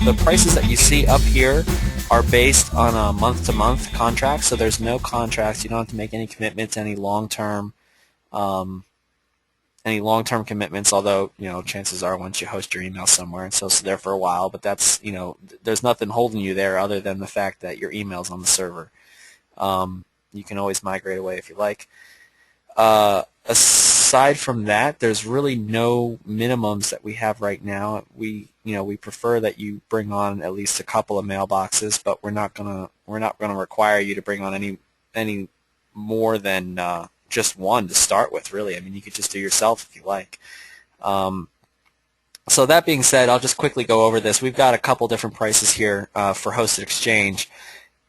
The prices that you see up here are based on a month-to-month contract, so there's no contracts. You don't have to make any commitments, any long-term commitments. Although chances are once you host your email somewhere, and so it's there for a while. But that's there's nothing holding you there other than the fact that your email's on the server. You can always migrate away if you like. Aside from that, there's really no minimums that we have right now. We prefer that you bring on at least a couple of mailboxes, but we're not gonna require you to bring on any more than just one to start with. Really, I mean, you could just do yourself if you like. So that being said, I'll just quickly go over this. We've got a couple different prices here for hosted exchange.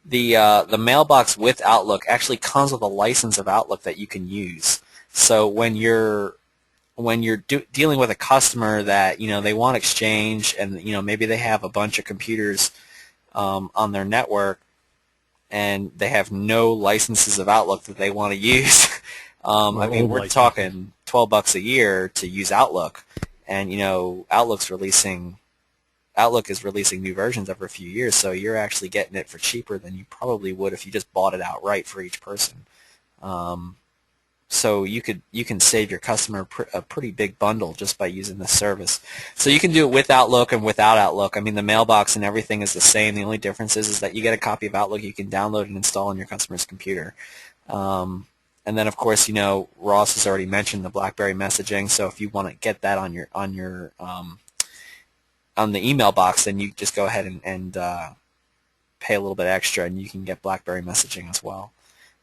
The mailbox with Outlook actually comes with a license of Outlook that you can use. So when you're dealing with a customer that they want Exchange, and maybe they have a bunch of computers on their network, and they have no licenses of Outlook that they want to use. I mean, we're talking $12 a year to use Outlook, and Outlook is releasing new versions every few years, so you're actually getting it for cheaper than you probably would if you just bought it outright for each person. So you can save your customer a pretty big bundle just by using this service. So you can do it with Outlook and without Outlook. I mean, the mailbox and everything is the same. The only difference is that you get a copy of Outlook you can download and install on your customer's computer. And then, of course, Ross has already mentioned the BlackBerry messaging. So if you want to get that on the email box, then you just go ahead and pay a little bit extra, and you can get BlackBerry messaging as well.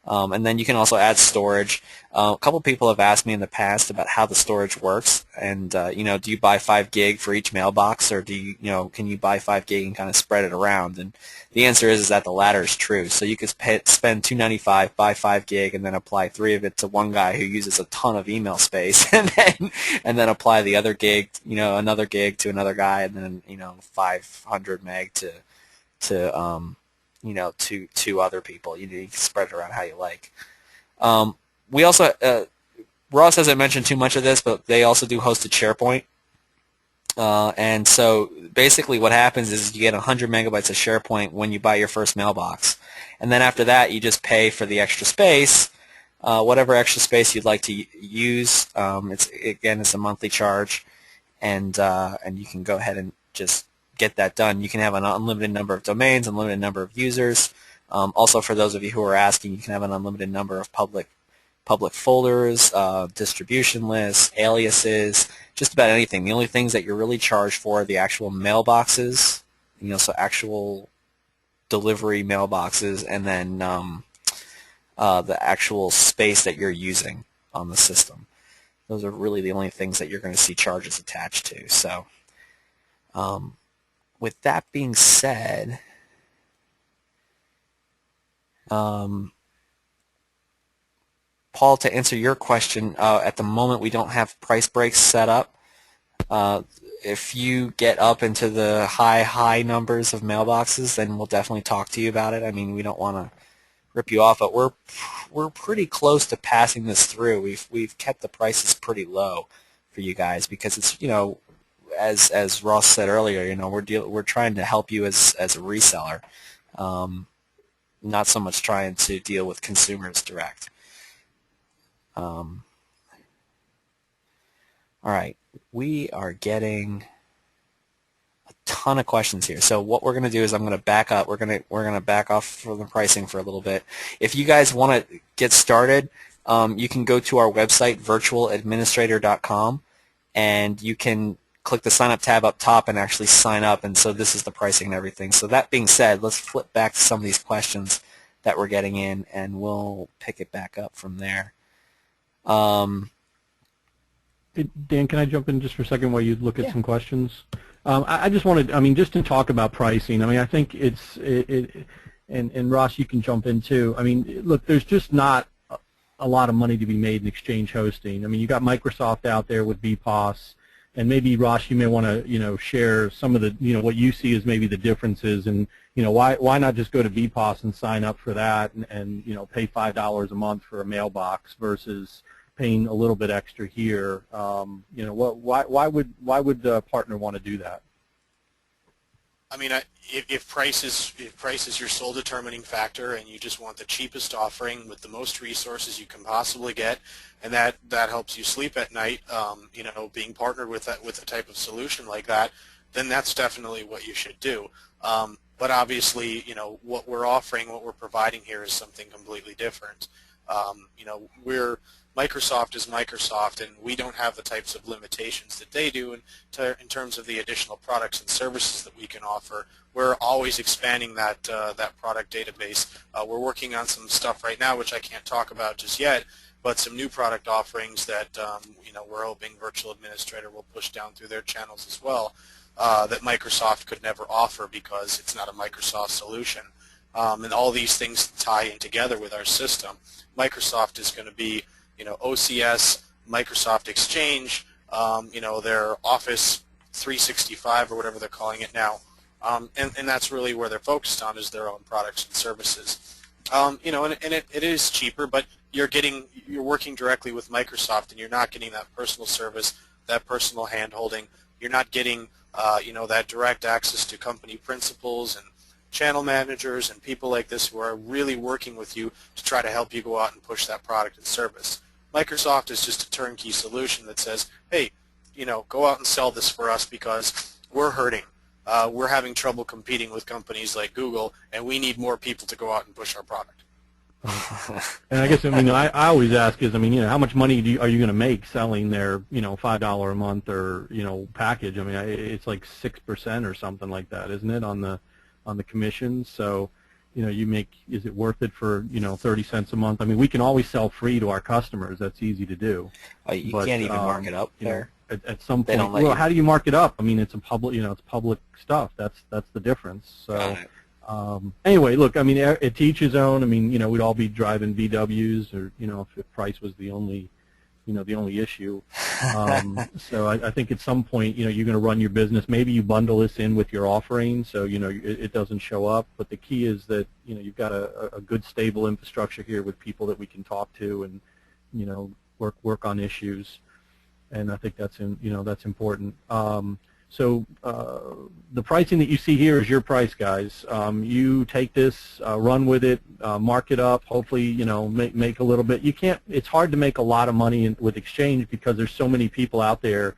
And then you can also add storage. A couple people have asked me in the past about how the storage works, and do you buy 5 gig for each mailbox, or can you buy 5 gig and kind of spread it around? And the answer is that the latter is true. So you could spend $295, buy 5 gig, and then apply 3 of it to one guy who uses a ton of email space, and then apply the other gig, another gig to another guy, and then 500 meg to to other people. You can spread it around how you like. We also, Ross hasn't mentioned too much of this, but they also do hosted SharePoint. And so basically what happens is you get 100 megabytes of SharePoint when you buy your first mailbox. And then after that, you just pay for the extra space, whatever extra space you'd like to use. It's a monthly charge, and you can go ahead and just get that done. You can have an unlimited number of domains, unlimited number of users. Also, for those of you who are asking, you can have an unlimited number of public folders, distribution lists, aliases, just about anything. The only things that you're really charged for are the actual mailboxes, so actual delivery mailboxes, and then the actual space that you're using on the system. Those are really the only things that you're going to see charges attached to. So with that being said, Paul, to answer your question, at the moment we don't have price breaks set up. If you get up into the high numbers of mailboxes, then we'll definitely talk to you about it. I mean, we don't want to rip you off, but we're pretty close to passing this through. We've kept the prices pretty low for you guys because it's as Ross said earlier, we're trying to help you as a reseller, not so much trying to deal with consumers direct. All right, we are getting a ton of questions here. So what we're going to do is I'm going to back up. We're going to back off from the pricing for a little bit. If you guys want to get started, you can go to our website, virtualadministrator.com, and you can click the sign up tab up top and actually sign up, and so this is the pricing and everything. So that being said, let's flip back to some of these questions that we're getting in, and we'll pick it back up from there. Dan, can I jump in just for a second while you look at some questions? I just wanted, just to talk about pricing. I think and Ross, you can jump in too. Look, there's just not a lot of money to be made in exchange hosting. You got Microsoft out there with VPOS, and maybe Ross, you may want to share some of the what you see as maybe the differences in why not just go to VPOS and sign up for that and pay $5 a month for a mailbox versus paying a little bit extra here? Why would the partner want to do that? I mean, if price is your sole determining factor, and you just want the cheapest offering with the most resources you can possibly get, and that helps you sleep at night, being partnered with a type of solution like that, then that's definitely what you should do. But obviously, what we're offering, what we're providing here is something completely different. Microsoft is Microsoft, and we don't have the types of limitations that they do in terms of the additional products and services that we can offer. We're always expanding that product database. We're working on some stuff right now, which I can't talk about just yet, but some new product offerings that we're hoping Virtual Administrator will push down through their channels as well, that Microsoft could never offer because it's not a Microsoft solution. And all these things tie in together with our system. Microsoft is going to be OCS, Microsoft Exchange, their Office 365 or whatever they're calling it now, and that's really where they're focused on, is their own products and services. And it is cheaper, but you're working directly with Microsoft, and you're not getting that personal service, that personal hand-holding. You're not getting that direct access to company principals and channel managers and people like this who are really working with you to try to help you go out and push that product and service. Microsoft is just a turnkey solution that says, hey, go out and sell this for us because we're hurting. We're having trouble competing with companies like Google, and we need more people to go out and push our product. And I guess, I always ask is, how much money are you going to make selling their, $5 a month or, package? It's like 6% or something like that, isn't it, on the commission? So, is it worth it for, 30 cents a month? We can always sell free to our customers. That's easy to do. You can't even mark it up there. At some point, well, how do you mark it up? It's a public, it's public stuff. That's the difference. So, anyway, look, it to each his own. We'd all be driving VWs, or if price was the only issue. So I think at some point, you're going to run your business. Maybe you bundle this in with your offering, so it doesn't show up. But the key is that you've got a good, stable infrastructure here with people that we can talk to and work on issues. And I think that's important. So the pricing that you see here is your price, guys. You take this, run with it, mark it up. Hopefully, make a little bit. You can't. It's hard to make a lot of money with Exchange because there's so many people out there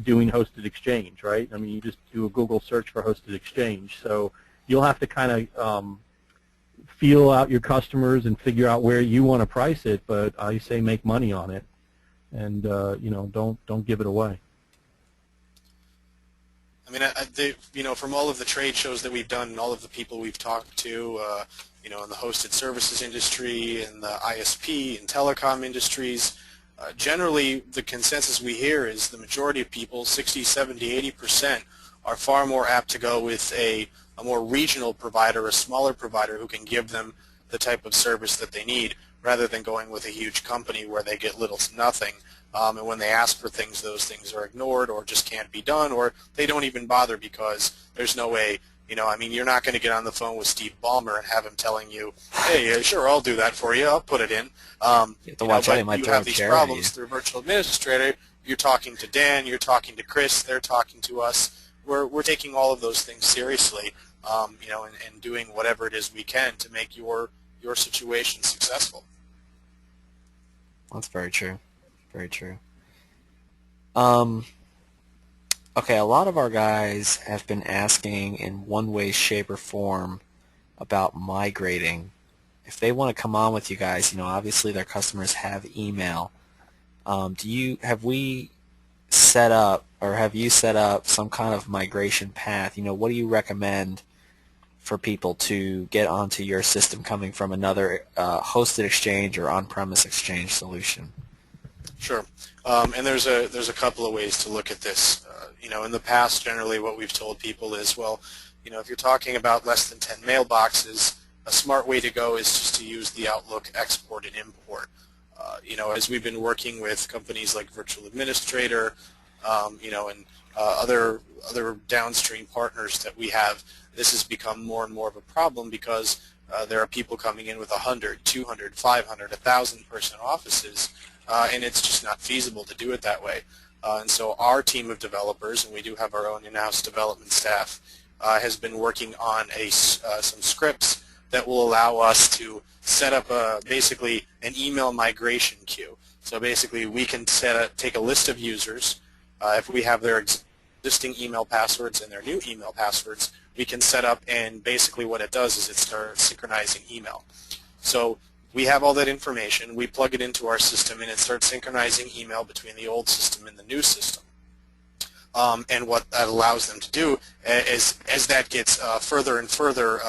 doing hosted Exchange, right? You just do a Google search for hosted Exchange. So you'll have to kind of feel out your customers and figure out where you want to price it. But I say make money on it, and don't give it away. From all of the trade shows that we've done and all of the people we've talked to, in the hosted services industry and the ISP and telecom industries, generally the consensus we hear is the majority of people, 60, 70, 80%, are far more apt to go with a more regional provider, a smaller provider who can give them the type of service that they need, rather than going with a huge company where they get little to nothing. And when they ask for things, those things are ignored or just can't be done, or they don't even bother because there's no way, you're not going to get on the phone with Steve Ballmer and have him telling you, hey, sure, I'll do that for you, I'll put it in. But you have these problems through Virtual Administrator. You're talking to Dan, you're talking to Chris, they're talking to us. We're taking all of those things seriously, and doing whatever it is we can to make your situation successful. That's very true. Very true. Okay, a lot of our guys have been asking in one way, shape, or form about migrating. If they want to come on with you guys, obviously their customers have email. Have we set up, or have you set up some kind of migration path? What do you recommend for people to get onto your system coming from another hosted Exchange or on-premise Exchange solution? Sure, and there's a couple of ways to look at this. In the past, generally what we've told people is, well, if you're talking about less than 10 mailboxes, a smart way to go is just to use the Outlook export and import. As we've been working with companies like Virtual Administrator, and other downstream partners that we have, this has become more and more of a problem because there are people coming in with 100, 200, 500, 1,000 person offices, and it's just not feasible to do it that way. And so our team of developers, and we do have our own in-house development staff, has been working on some scripts that will allow us to set up basically an email migration queue. So basically we can take a list of users. If we have their existing email passwords and their new email passwords, we can set up, and basically what it does is it starts synchronizing email. So we have all that information, we plug it into our system, and it starts synchronizing email between the old system and the new system. And what that allows them to do is, as that gets further and further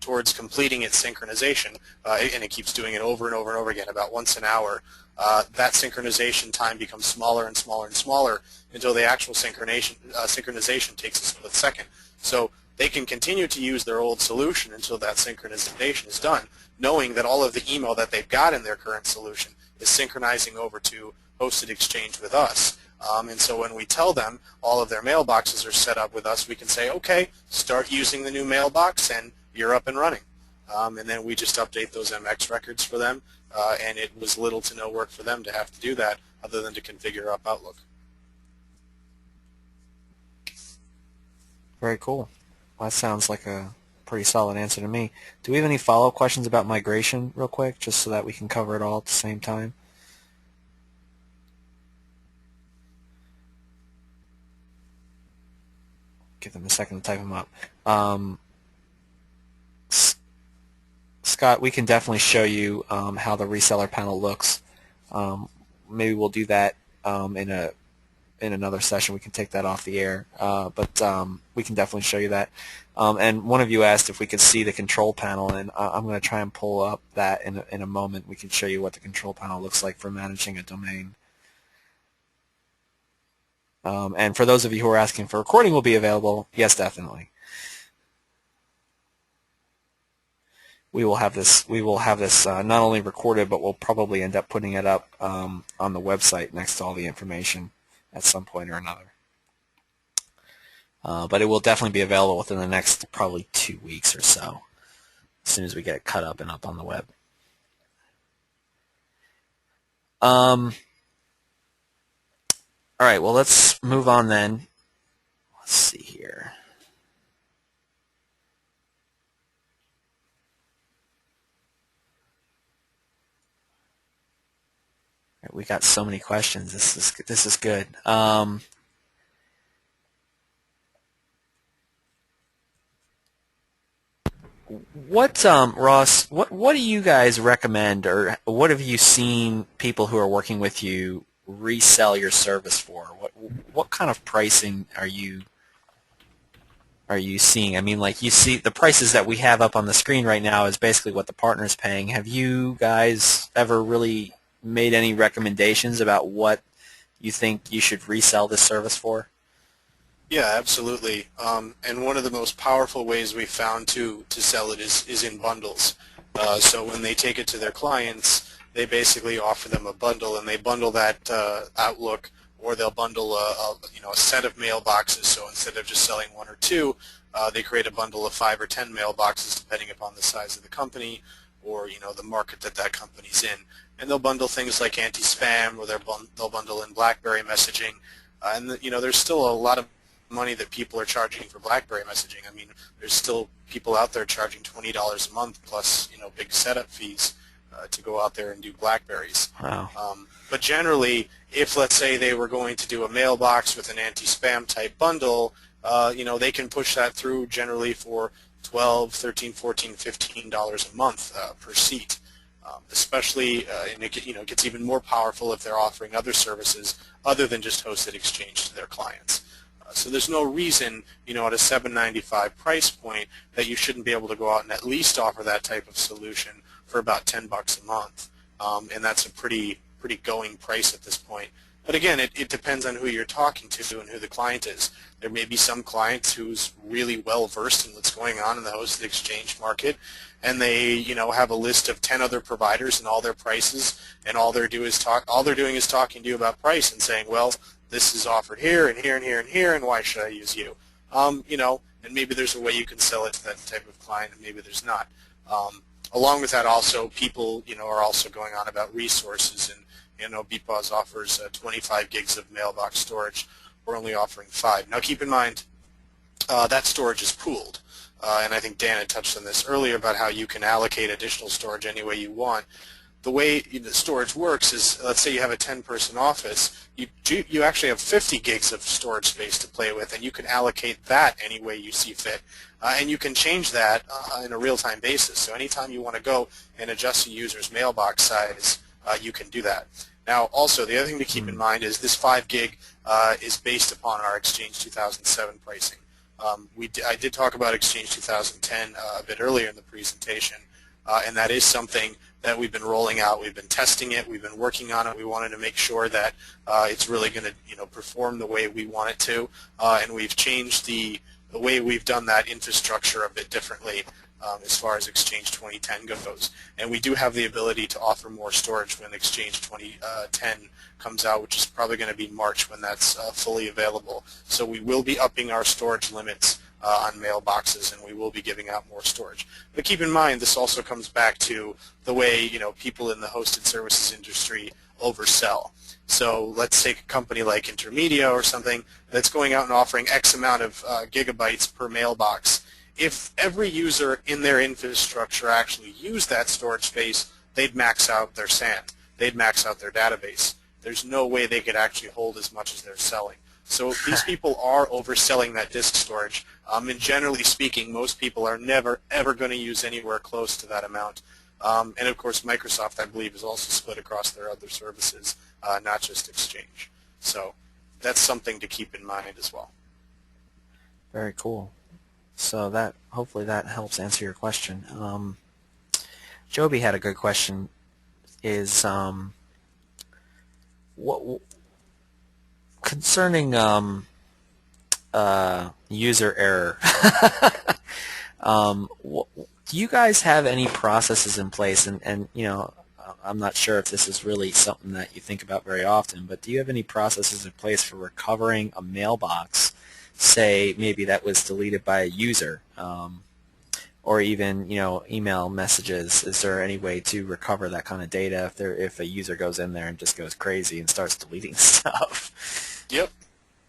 towards completing its synchronization, and it keeps doing it over and over and over again, about once an hour, that synchronization time becomes smaller and smaller and smaller until the actual synchronization takes a split second. So they can continue to use their old solution until that synchronization is done, knowing that all of the email that they've got in their current solution is synchronizing over to hosted exchange with us. And so when we tell them all of their mailboxes are set up with us, we can say, okay, start using the new mailbox and you're up and running. And then we just update those MX records for them, and it was little to no work for them to have to do that other than to configure up Outlook. Very cool. Well, that sounds like a pretty solid answer to me. Do we have any follow-up questions about migration real quick, just so that we can cover it all at the same time? Give them a second to type them up. Scott, we can definitely show you how the reseller panel looks. Maybe we'll do that in another session. We can take that off the air, but we can definitely show you that. And one of you asked if we could see the control panel, and I'm going to try and pull up that in a moment. We can show you what the control panel looks like for managing a domain. And for those of you who are asking if a recording will be available, yes, definitely. We will have this. We will have this not only recorded, but we'll probably end up putting it up on the website next to all the information at some point or another. But it will definitely be available within the next probably 2 weeks or so, as soon as we get it cut up and up on the web. All right, well, let's move on then. Let's see here. All right, we got so many questions. This is good. Ross, what do you guys recommend, or what have you seen people who are working with you resell your service for? What kind of pricing are you seeing? I mean, like, you see the prices that we have up on the screen right now is basically what the partner's paying. Have you guys ever really made any recommendations about what you think you should resell this service for? Yeah, absolutely. And one of the most powerful ways we found to sell it is in bundles. So when they take it to their clients, they basically offer them a bundle, and they bundle that Outlook, or they'll bundle a set of mailboxes. So instead of just selling one or two, they create a bundle of 5 or 10 mailboxes, depending upon the size of the company or the market that company's in. And they'll bundle things like anti-spam, or they'll bundle in BlackBerry messaging. And there's still a lot of money that people are charging for BlackBerry messaging. I mean, there's still people out there charging $20 a month plus big setup fees to go out there and do BlackBerries. Wow. But generally, if let's say they were going to do a mailbox with an anti-spam type bundle, they can push that through generally for $12, $13, $14, $15 a month per seat. Especially, and it gets even more powerful if they're offering other services other than just hosted exchange to their clients. So there's no reason, at a $7.95 price point, that you shouldn't be able to go out and at least offer that type of solution for about $10 a month, and that's a pretty going price at this point. But again, it depends on who you're talking to and who the client is. There may be some clients who's really well versed in what's going on in the hosted exchange market, and they have a list of 10 other providers and all their prices, and all they're doing is talking to you about price and saying, well, this is offered here and here and here and here, and why should I use you? And maybe there's a way you can sell it to that type of client, and maybe there's not. Along with that, also, people, are also going on about resources, and, BPAWS offers 25 gigs of mailbox storage. We're only offering 5. Now, keep in mind, that storage is pooled, and I think Dan had touched on this earlier about how you can allocate additional storage any way you want. The way the storage works is, let's say you have a 10-person office, you actually have 50 gigs of storage space to play with, and you can allocate that any way you see fit. And you can change that in a real-time basis. So anytime you want to go and adjust a user's mailbox size, you can do that. Now, also, the other thing to keep in mind is this 5 gig is based upon our Exchange 2007 pricing. I did talk about Exchange 2010 a bit earlier in the presentation, and that is something that we've been rolling out. We've been testing it. We've been working on it. We wanted to make sure that it's really going to perform the way we want it to, and we've changed the way we've done that infrastructure a bit differently as far as Exchange 2010 goes. And we do have the ability to offer more storage when Exchange 2010 comes out, which is probably going to be March when that's fully available. So we will be upping our storage limits on mailboxes, and we will be giving out more storage. But keep in mind, this also comes back to the way people in the hosted services industry oversell. So let's take a company like Intermedia or something that's going out and offering X amount of gigabytes per mailbox. If every user in their infrastructure actually used that storage space, they'd max out their SAN. They'd max out their database. There's no way they could actually hold as much as they're selling. So these people are overselling that disk storage. And generally speaking, most people are never, ever going to use anywhere close to that amount. And of course, Microsoft, I believe, is also split across their other services, not just Exchange. So that's something to keep in mind as well. Very cool. So that hopefully that helps answer your question. Joby had a good question. Is what concerning user error? Do you guys have any processes in place? And I'm not sure if this is really something that you think about very often, but do you have any processes in place for recovering a mailbox? Say maybe that was deleted by a user, or even email messages. Is there any way to recover that kind of data if a user goes in there and just goes crazy and starts deleting stuff? Yep,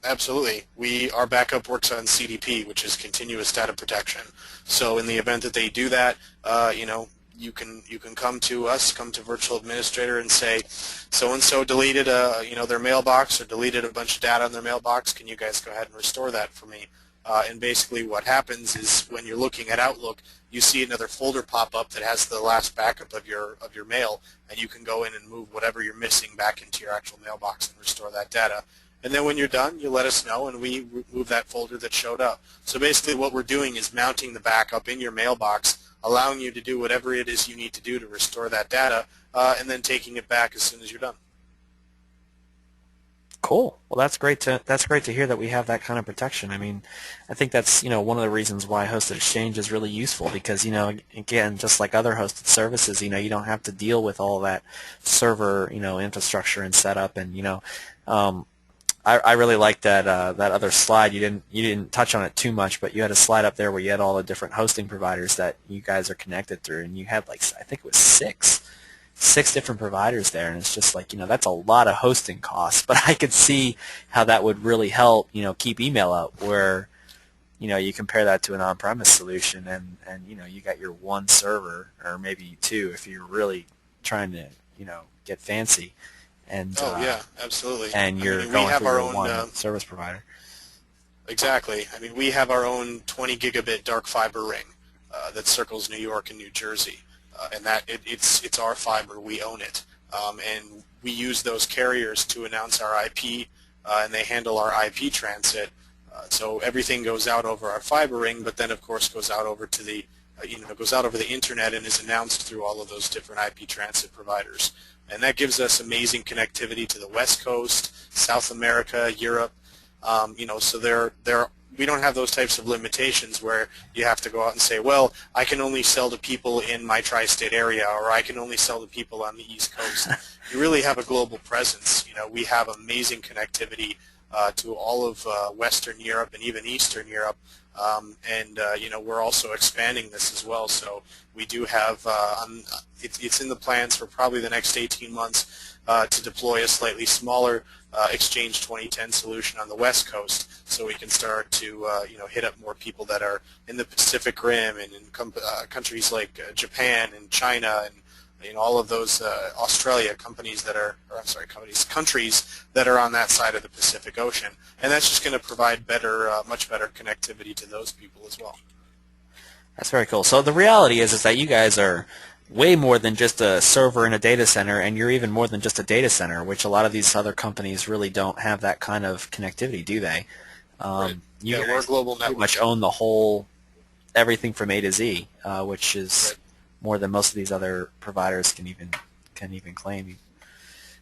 absolutely. Our backup works on CDP, which is continuous data protection. So in the event that they do that, you can come to us, come to Virtual Administrator, and say, so and so deleted their mailbox or deleted a bunch of data on their mailbox. Can you guys go ahead and restore that for me? And basically, what happens is when you're looking at Outlook, you see another folder pop up that has the last backup of your mail, and you can go in and move whatever you're missing back into your actual mailbox and restore that data. And then when you're done, you let us know, and we remove that folder that showed up. So basically, what we're doing is mounting the backup in your mailbox, allowing you to do whatever it is you need to do to restore that data, and then taking it back as soon as you're done. Cool. Well, that's great to hear that we have that kind of protection. I mean, I think that's one of the reasons why Hosted Exchange is really useful because again, just like other hosted services, you don't have to deal with all that server infrastructure and setup, and I really like that that other slide. You didn't touch on it too much, but you had a slide up there where you had all the different hosting providers that you guys are connected through, and you had I think it was six different providers there, and it's just that's a lot of hosting costs. But I could see how that would really help keep email up, where you compare that to an on-premise solution, and you got your one server or maybe two if you're really trying to get fancy. And, yeah, absolutely. And you're going through your one service provider. Exactly. I mean, we have our own 20 gigabit dark fiber ring that circles New York and New Jersey, and that it's our fiber. We own it, and we use those carriers to announce our IP, and they handle our IP transit. So everything goes out over our fiber ring, but then of course goes out over to the goes out over the internet and is announced through all of those different IP transit providers. And that gives us amazing connectivity to the West Coast, South America, Europe. So we don't have those types of limitations where you have to go out and say, well, I can only sell to people in my tri-state area, or I can only sell to people on the East Coast. you really have a global presence. We have amazing connectivity to all of Western Europe and even Eastern Europe. We're also expanding this as well. So we do have, it's in the plans for probably the next 18 months to deploy a slightly smaller Exchange 2010 solution on the West Coast, so we can start to hit up more people that are in the Pacific Rim and in countries like Japan and China and all of those Australia countries that are on that side of the Pacific Ocean, and that's just going to provide much better connectivity to those people as well. That's very cool. So the reality is that you guys are way more than just a server in a data center, and you're even more than just a data center, which a lot of these other companies really don't have that kind of connectivity, do they? Right. You Yeah, we're a global network. pretty much own the whole, everything from A to Z, which is more than most of these other providers can even claim.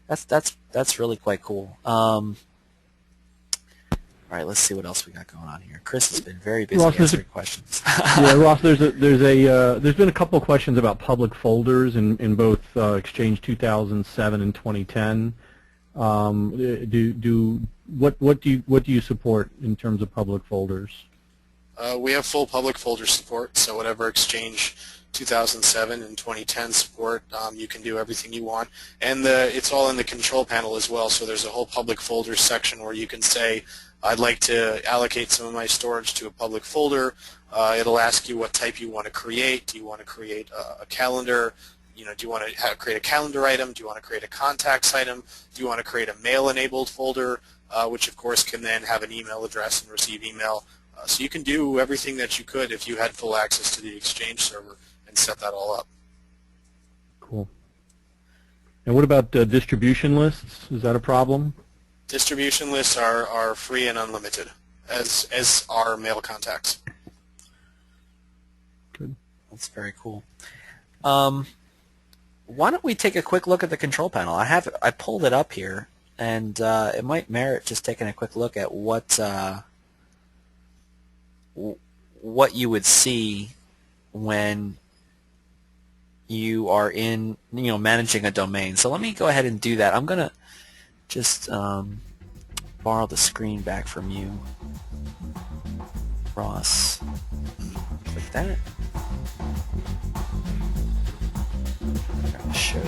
That's really quite cool. All right, let's see what else we got going on here. Chris has been very busy answering questions. Yeah, Ross, there's been a couple of questions about public folders in both Exchange 2007 and 2010. What do you support in terms of public folders? We have full public folder support, so whatever Exchange 2007 and 2010 support, you can do everything you want. And it's all in the control panel as well, so there's a whole public folders section where you can say, I'd like to allocate some of my storage to a public folder. It'll ask you what type you want to create. Do you want to create a calendar? Do you want to create a calendar item? Do you want to create a contacts item? Do you want to create a mail-enabled folder, which of course can then have an email address and receive email? So you can do everything that you could if you had full access to the Exchange server and set that all up. Cool. And what about distribution lists? Is that a problem? Distribution lists are free and unlimited, as are mail contacts. Good. That's very cool. Why don't we take a quick look at the control panel? I pulled it up here, and it might merit just taking a quick look at what you would see when you are in managing a domain. So let me go ahead and do that. I'm gonna just borrow the screen back from you, Ross. Click that. I'm gonna show